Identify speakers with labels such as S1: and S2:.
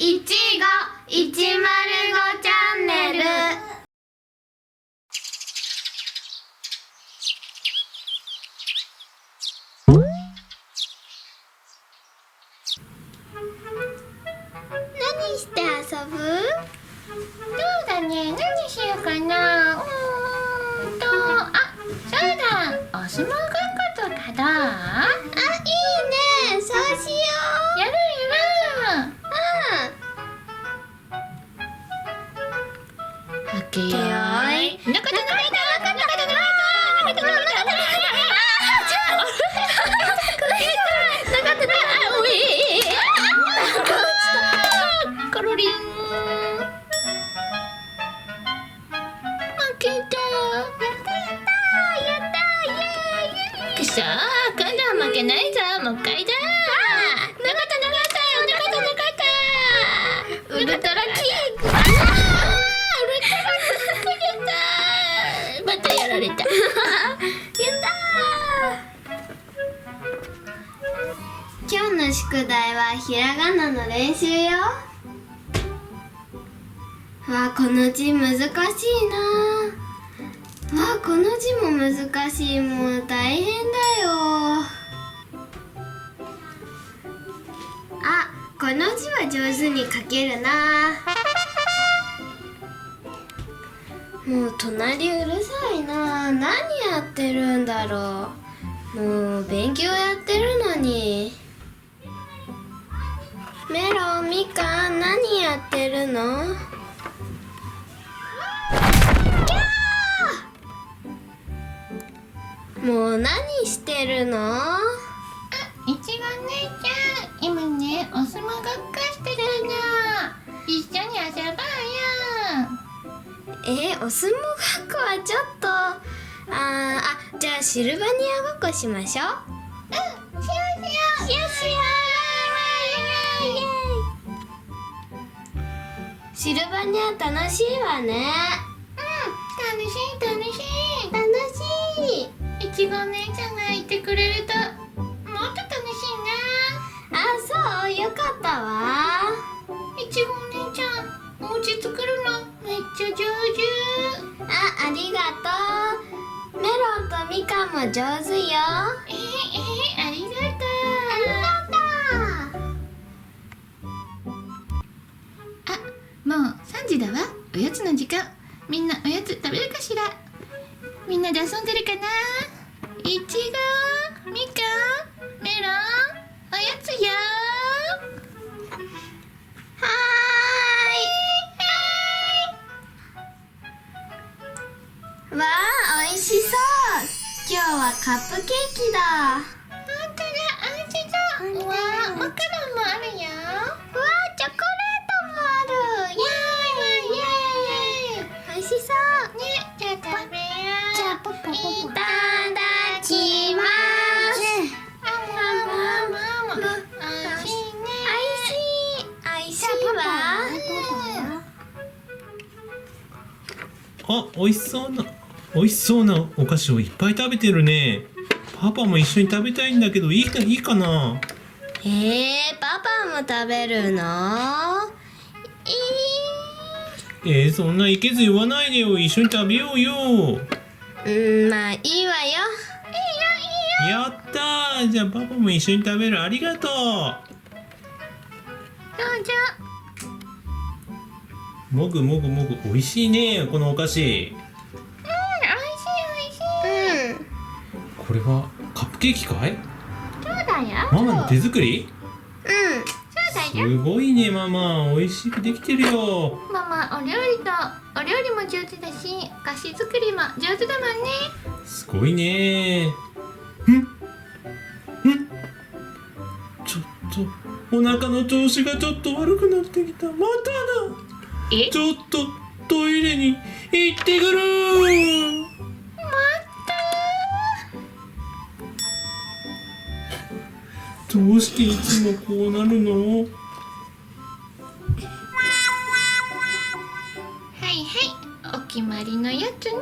S1: いちご105チャンネル。何して遊ぶ？
S2: そうだね、何しようかな。そうだ、お相撲ごっことかどう？
S1: あ、いいね、そうしよう。
S2: やるやる。オッケーよーい。中田コロリン。負けた。やったイエーイ。くそー、今度は負けないぞ。もう一回だ。ウルトラキック。ウルトラキックやった。またやられた。やった
S1: ー。今日の宿題はひらがなの練習よ。わあ、この字難しいな。わあ、この字も難しい。もう大変だよ。あ、この字は上手に書けるな。もう隣うるさいな。何やってるんだろう。もう勉強やってるのに。メロン、みかん、何やってるの？もう何してるの？
S2: いちご姉ちゃん、今ね、お相撲ごっこしてるの。一緒に遊ぼうよ。
S1: お相撲ごっこはちょっとじゃあシルバニアごっこしましょう。
S2: しよう。
S1: シルバニア楽しいわね。
S2: 楽しい。いちご姉ちゃんがいてくれるともっと楽しいな。
S1: あ、そう、よかったわ。
S2: いちご姉ちゃん、お家作るのめっちゃ上手。
S1: ありがとう。メロンとみかんも上手よ。
S2: ありがとう。もう3時だわ。おやつの時間。みんなおやつ食べるかしら。みんなで遊んでるかな。いちご、みかん、メロン、おやつよ。
S1: はーい。わあ、おいしそう。今日はカップケーキだ。
S2: 本当だ、おいしそう。うわあ、マカロンもあるよ。
S1: うわあ、チョコレートもある。イエーイ。おいしそう。
S2: ね、じゃあ食べよう。
S1: じゃあポポポポ。いただきます。
S2: おいしいね。
S1: おいしいわ。
S3: あ、美味しそうなお菓子をいっぱい食べてるね。パパも一緒に食べたいんだけど、いいかな。
S1: パパも食べるの？
S3: そんないけず言わないでよ。一緒に食べようよ。
S1: まあいいわよ。
S3: やったー。じゃあパパも一緒に食べる。ありがとう。
S2: どうぞ。
S3: もぐもぐもぐ、美味しいね、このお菓子。
S2: おいしい。
S3: これはカップケーキかい？
S2: そうだよ。
S3: ママの手作り？
S2: そうだよ。
S3: すごいね、ママ。美味しくできてるよ。
S2: ママ、お料理も上手だし、お菓子作りも上手だもんね。
S3: すごいね。ちょっとお腹の調子がちょっと悪くなってきた。まただ。ちょっとトイレに行ってくる。どうしていつもこうなるの？
S2: はい、お決まりのやつね。